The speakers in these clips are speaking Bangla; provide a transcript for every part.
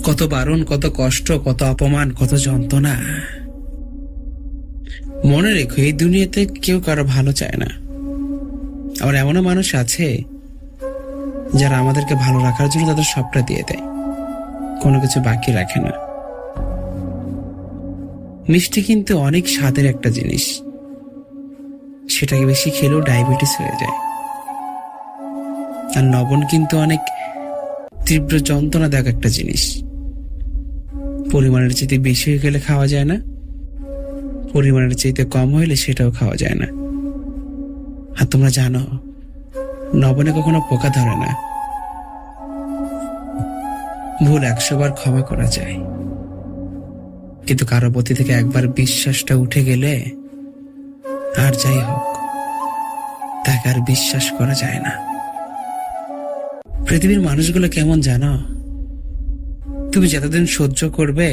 কত বারণ, কত কষ্ট, কত অপমান, কত যন্ত্রণা। মনে রেখো, এই দুনিয়াতে কেউ কারো ভালো চায় না। আবার এমনও মানুষ আছে যারা আমাদেরকে ভালো রাখার জন্য তাদের সবটা দিয়ে দেয়, কোনো কিছু বাকি রাখে না। মিষ্টি কিন্তু অনেক স্বাদের একটা জিনিস, সেটাকে বেশি খেলেও ডায়াবেটিস হয়ে যায়। আর লবণ কিন্তু অনেক তীব্র যন্ত্রণাদায়ক একটা জিনিস, পরিমাণের চাইতে বেশি হয়ে গেলে খাওয়া যায় না, পরিমাণের চাইতে কম হইলে সেটাও খাওয়া যায় না। আর তোমরা জানো, লবণে কখনো পোকা ধরে না। ভুল 100 বার ক্ষমা করা যায়, কিন্তু কারো প্রতি থেকে একবার বিশ্বাসটা উঠে গেলে আর যাই হোক, তাকে আর বিশ্বাস করা যায় না। পৃথিবীর মানুষগুলো কেমন জানো? তুমি যতদিন সহ্য করবে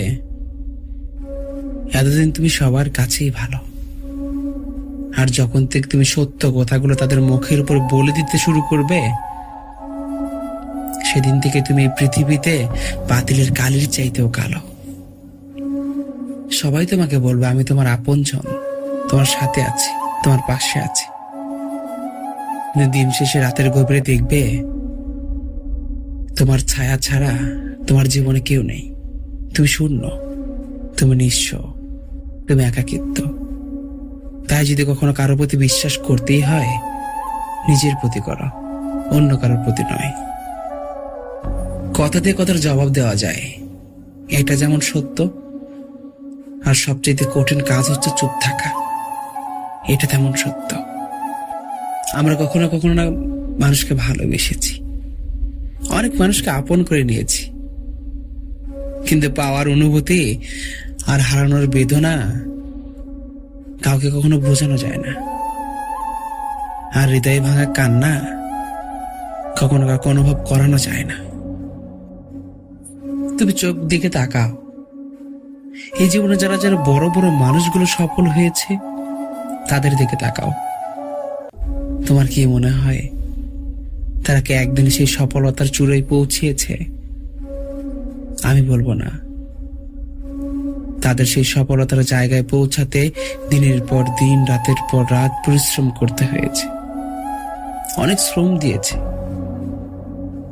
এতদিন তুমি সবার কাছেই ভালো। আর যখন থেকে তুমি সত্য কথাগুলো তাদের মুখের উপর বলে দিতে শুরু করবে, সেদিন থেকে তুমি এই পৃথিবীতে পাতিলের কালির চাইতেও কালো। সবাই তোমাকে বলবে আমি তোমার আপনজন, তোমার সাথে আছি, তোমার পাশে আছি। দিন শেষে রাতের গভীরে দেখবে তোমার ছায়া ছাড়া তোমার জীবনে কেউ নেই। তুমি শূন্য, তুমি নিঃস্ব, তুমি একাকিত্ব। তাই যদি কখনো কারোর প্রতি বিশ্বাস করতেই হয়, নিজের প্রতি করো, অন্য কারোর প্রতি নয়। কথাতে কথার জবাব দেওয়া যায়, এটা যেমন সত্য। আর সবচেয়ে কঠিন কাজ হচ্ছে চুপ থাকা, এটা তেমন সত্য। আমরা কখনো কখনো না মানুষকে ভালোবেসেছি, অনেক মানুষকে আপন করে নিয়েছি, কিন্তু পাওয়ার অনুভূতি আর হারানোর বেদনা কাউকে কখনো বোঝানো যায় না। আর হৃদয় ভাঙা কান্না কখনো কাউকে অনুভব করানো যায় না। তুমি চোখ দিকে তাকাও, এই জীবনে যারা যারা বড় বড় মানুষগুলো সফল হয়েছে তাদের দিকে তাকাও। তোমার কি মনে হয় তারা কি একদিন সেই সফলতার চূড়ায় পৌঁছিয়েছে? আমি বলবো না। তাদের সেই সফলতার জায়গায় পৌঁছাতে দিনের পর দিন, রাতের পর রাত পরিশ্রম করতে হয়েছে, অনেক শ্রম দিয়েছে,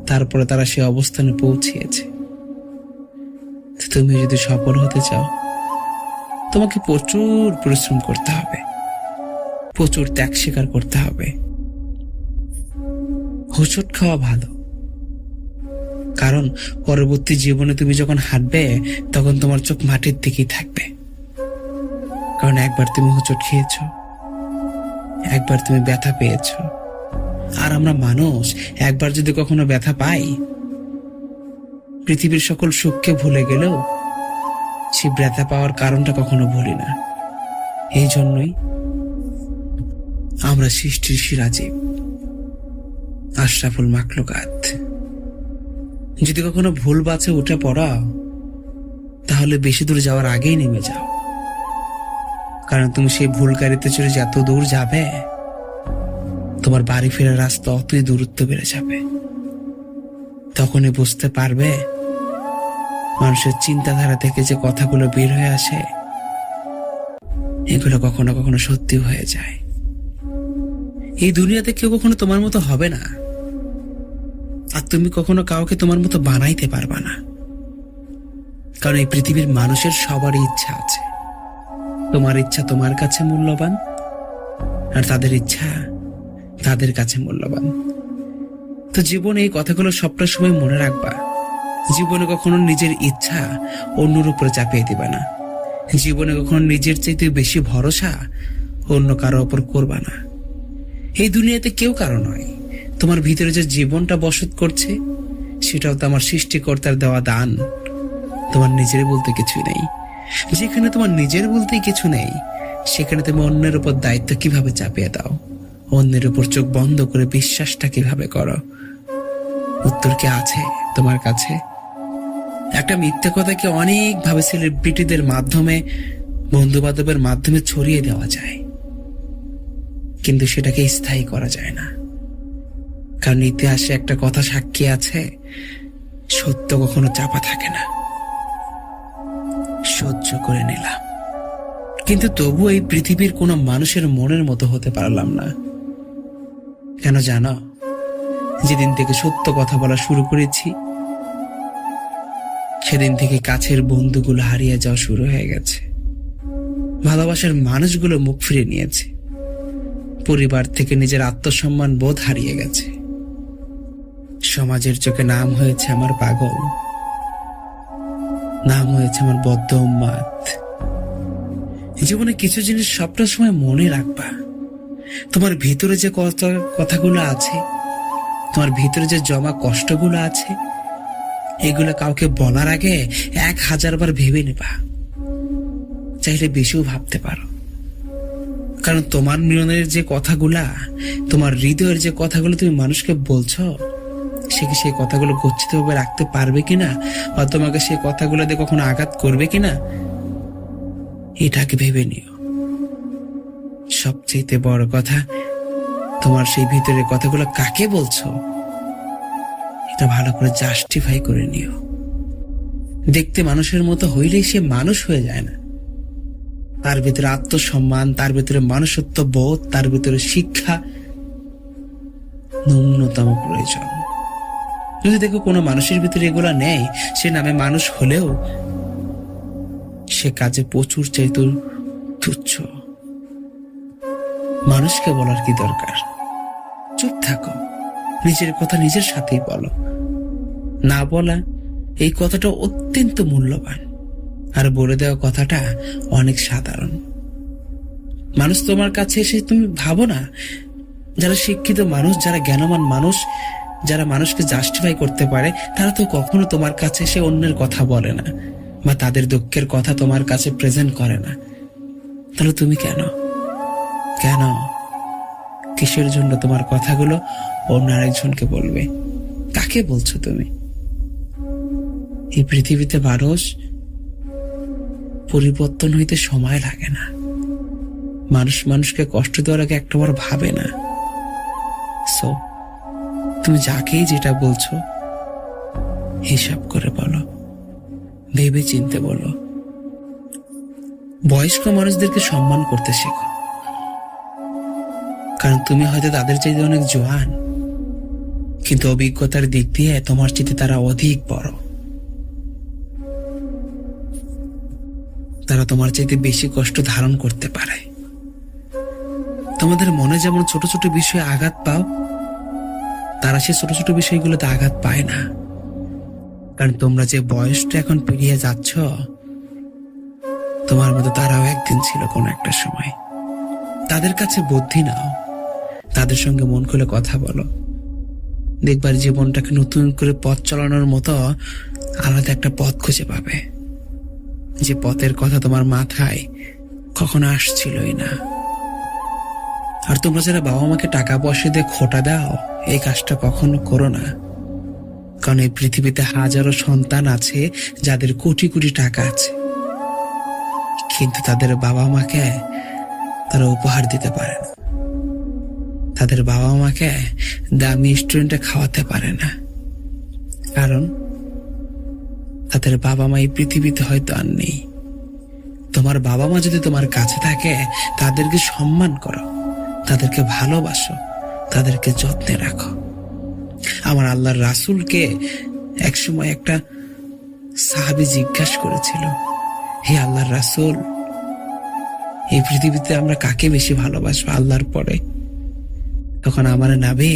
তারপরে তারা সেই অবস্থানে পৌঁছিয়েছে। তুমি যদি সফল হতে চাও, তোমাকে প্রচুর পরিশ্রম করতে হবে, প্রচুর ত্যাগ স্বীকার করতে হবে। হোঁচট খাওয়া ভালো, কারণ পরবর্তী জীবনে তুমি যখন হাঁটবে তখন তোমার চোখ মাটির দিকেই থাকবে। কারণ একবার তুমি হোঁচট খেয়েছ, একবার তুমি ব্যথা পেয়েছ। আর আমরা মানুষ একবার যদি কখনো ব্যথা পাই, পৃথিবীর সকল সুখকে ভুলে গেলেও সেই ব্যথা পাওয়ার কারণটা কখনো ভুলি না। এই জন্যই আমরা সৃষ্টির সিরাজীব, আশরাফুল মাখলুকাত। যদি কখনো ভুল বাছে উঠে পড়াও, তাহলে বেশি দূর যাওয়ার আগেই নেমে যাও। কারণ তুমি সেই ভুল গাড়িতে চড়ে যত দূর যাবে, তোমার বাড়ি ফেরার রাস্তা অতই দূরত্ব বেড়ে যাবে। তখনই বুঝতে পারবে মানুষের চিন্তাধারা থেকে যে কথাগুলো বের হয়ে আসে, এগুলো কখনো কখনো সত্যি হয়ে যায়। এই দুনিয়াতে কেউ কখনো তোমার মতো হবে না, আর তুমি কখনো কাউকে তোমার মতো বানাইতে পারবা না। কারণ এই পৃথিবীর মানুষের সবারই ইচ্ছা আছে। তোমার ইচ্ছা তোমার কাছে মূল্যবান, আর তাদের ইচ্ছা তাদের কাছে মূল্যবান। তো জীবনে এই কথাগুলো সবটা সময় মনে রাখবা। জীবনে কখনো নিজের ইচ্ছা অন্যর উপরে চাপিয়ে দিবা না। জীবনে কখনো নিজের চাইতে বেশি ভরসা অন্য কারো ওপর করবা না। এই দুনিয়াতে কেউ কারো নয়। তোমার ভিতরে যে জীবনটা বসত করছে, সেটাও তো আমার সৃষ্টিকর্তার দেওয়া দান। তোমার নিজের বলতে কিছুই নেই। যেখানে তোমার নিজের বলতে কিছু নেই, সেখানে তুমি অন্যের উপর দায়িত্ব কিভাবে চাপিয়ে দাও? অন্যের উপর চোখ বন্ধ করে বিশ্বাসটা কিভাবে করো? উত্তর কি আছে তোমার কাছে? একটা মিথ্যে কথাকে অনেকভাবে সেলিব্রিটিদের মাধ্যমে, বন্ধু বান্ধবের মাধ্যমে ছড়িয়ে দেওয়া যায়, কিন্তু সেটাকে স্থায়ী করা যায় না। কারণ ইতিহাসে একটা কথা সাক্ষী আছে, সত্য কখনো চাপা থাকে না। সহ্য করে নিলাম, কিন্তু তবু এই পৃথিবীর কোনো মানুষের মনের মতো হতে পারলাম না। কেন জানো? যেদিন থেকে সত্য কথা বলা শুরু করেছি, সেদিন থেকে কাছের বন্ধুগুলো হারিয়ে যাওয়া শুরু হয়ে গেছে। ভালোবাসার মানুষগুলো মুখ ফিরে নিয়েছে। পরিবার থেকে নিজের আত্মসম্মান বোধ হারিয়ে গেছে। সমাজের চোখে নাম হয়েছে আমার পাগল, নাম হয়েছে আমার বদ্ধ উন্মাদ। জীবনে কিছু জিনিস সবটা সময় মনে রাখবা। তোমার ভিতরে যে কথাগুলো আছে, তোমার ভিতরে যে জমা কষ্টগুলো আছে, এগুলো কাউকে বলার আগে 1000 বার ভেবে নেবা। চাইলে বেশিও ভাবতে পারো, কারণ তোমার মনের যে কথাগুলা, তোমার হৃদয়ের যে কথাগুলো তুমি মানুষকে বলছো, সে কি সেই কথাগুলো গচ্ছিত ভাবে রাখতে পারবে কিনা, বা তোমাকে সেই কথাগুলো দিয়ে কখনো আঘাত করবে কিনা, এটাকে ভেবে নিও। সবচেয়ে বড় কথা, তোমার সেই ভিতরের কথাগুলো কাকে বলছো, এটা ভালো করে জাস্টিফাই করে নিও। দেখতে মানুষের মতো হইলেই সে মানুষ হয়ে যায় না। তার ভিতরে আত্মসম্মান, তার ভিতরে মানুষত্ব বোধ, তার ভিতরে শিক্ষা ন্যূনতম প্রয়োজন। যদি দেখো কোনো মানুষের ভিতরে এগুলা নেই, সে নামে মানুষ হলেও সে কাজে প্রচুর চাইতে তুচ্ছ। মানুষকে বলার কি দরকার? চুপ থাকো, নিজের কথা নিজের সাথেই বলো। না বলা এই কথাটা অত্যন্ত মূল্যবান, আর বলে দেওয়া কথাটা অনেক সাধারণ। মানুষ তোমার কাছে এসে তুমি ভাবো না, যারা শিক্ষিত মানুষ, যারা জ্ঞানবান মানুষ, যারা মানুষকে জাস্টিফাই করতে পারে, তারা তো কখনো তোমার কাছে এসে অন্যের কথা বলে না, বা তাদের দুঃখের কথা তোমার কাছে প্রেজেন্ট করে না। তাহলে তুমি কেন কেন কিসের জন্য তোমার কথাগুলো অন্য আরেকজনকে বলবে? কাকে বলছো তুমি? এই পৃথিবীতে মানুষ পরিবর্তন হইতে সময় লাগে না। মানুষ মানুষকে কষ্ট দেওয়ার আগে একটাবার ভাবে না। সো তুমি যাকেই যেটা বলছো হিসাব করে বলো, ভেবে চিনতে বলো। বয়স্ক মানুষদেরকে সম্মান করতে শেখো, কারণ তুমি হয়তো তাদের চাইতে অনেক জোয়ান, কিন্তু অভিজ্ঞতার দিক দিয়ে তোমার চাইতে তারা অধিক বড়। তারা তোমার চাইতে বেশি কষ্ট ধারণ করতে পারে। তোমাদের মনে যেমন ছোট ছোট বিষয়ে আঘাত পাও, তারা সে ছোট ছোট বিষয়গুলোতে আঘাত পায় না। কারণ তোমরা যে বয়সটা এখন পেরিয়ে যাচ্ছ, তোমার মতো তারাও একদিন ছিল কোন একটা সময়। তাদের কাছে বুদ্ধি নাও, তাদের সঙ্গে মন খুলে কথা বলো। দেখবার জীবনটাকে নতুন করে পথ চালানোর মতো আলাদা একটা পথ খুঁজে পাবে, যে পথের কথা তোমার মাথায় কখনো আসছিলই না। আর তোমরা যারা বাবা মাকে টাকা পয়সা দিয়ে খোটা দাও, এই কাজটা কখনো করো না। কারণ এই পৃথিবীতে হাজারো সন্তান আছে যাদের কোটি কোটি টাকা আছে, কিন্তু তাদের বাবা মাকে তারা উপহার দিতে পারে না। তাদের বাবা মাকে দামি রেস্টুরেন্টে খাওয়াতে পারে না, কারণ তাদের বাবা মা এই পৃথিবীতে হয়তো আর নেই। তোমার বাবা মা যদি তোমার কাছে থাকে, তাদেরকে সম্মান করো, তাদেরকে ভালোবাসো, তাদেরকে যত্নে রাখো। আমার আল্লাহর রাসূলকে একসময় একটা সাহাবী জিজ্ঞাসা করেছিল, হে আল্লাহর রাসূল, এই পৃথিবীতে আমরা কাকে বেশি ভালোবাসবো আল্লাহর পরে? তখন আমার নবী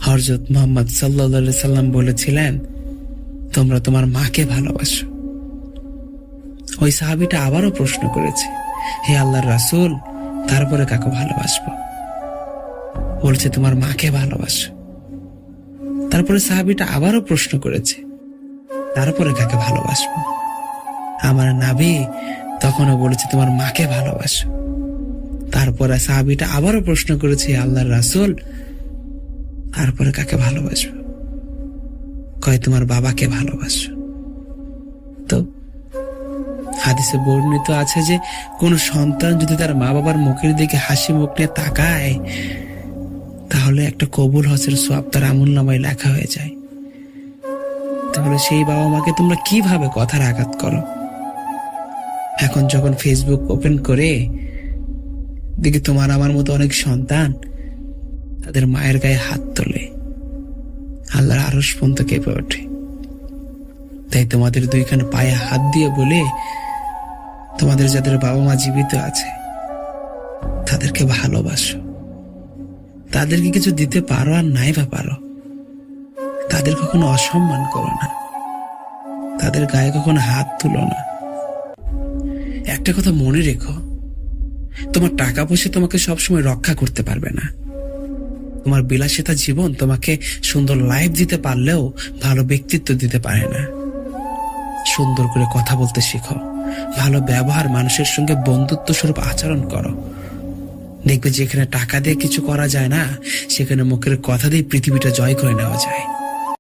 হযরত মুহাম্মদ সাল্লাল্লাহু আলাইহি সাল্লাম বলেছিলেন, তোমরা তোমার মাকে ভালোবাসো। ওই সাহাবীটা আবারও প্রশ্ন করেছে, হে আল্লাহর রাসূল, তারপরে কাকে ভালোবাসবো? বলছে তোমার মাকে ভালোবাসো। তারপরে সাহাবীটা আবারও প্রশ্ন করেছে, তারপরে কাকে ভালোবাসবো? আমার নবী তখনও বলেছে তোমার মাকে ভালোবাসো। তারপরে সাহাবীটা আবারও প্রশ্ন করেছে, আল্লাহর রাসূল, তারপরে কাকে ভালোবাসবো? কয় তোমার বাবাকে ভালোবাসো। তো হাদিসে বর্ণিত আছে যে কোন সন্তান যদি তার মা বাবার মুখের দিকে হাসি মুখ নিয়ে তাকায়, তাহলে একটা কবুল হজের সওয়াব তার আমলনামায় লেখা হয়ে যায়। তাহলে সেই বাবা মাকে তোমরা কিভাবে কথার আঘাত করো? এখন যখন ফেসবুক ওপেন করে দেখি তোমার আমার মতো অনেক সন্তান তাদের মায়ের গায়ে হাত তোলে, আল্লাহর আরশ পর্যন্ত কেঁপে ওঠে। তাই তোমাদের দুইখানে পায়ে হাত দিয়ে বলে, তোমাদের যাদের বাবা মা জীবিত আছে তাদেরকে ভালোবাসো। তাদেরকে কিছু দিতে পারো আর নাই বা পারো, তাদের কখনো অসম্মান করো না, তাদের গায়ে কখনো হাত তুলো না। একটা কথা মনে রেখো, তোমার টাকা পয়সা তোমাকে সবসময় রক্ষা করতে পারবে না। তোমার বিলাসিতা জীবন তোমাকে সুন্দর লাইফ দিতে পারলেও ভালো ব্যক্তিত্ব দিতে পারে না। সুন্দর করে কথা বলতে শিখো, ভালো ব্যবহার, মানুষের সঙ্গে বন্ধুত্ব স্বরূপ আচরণ করো। দেখবে যেখানে টাকা দিয়ে কিছু করা যায় না, সেখানে মুখের কথা দিয়ে পৃথিবীটা জয় করে নেওয়া যায়।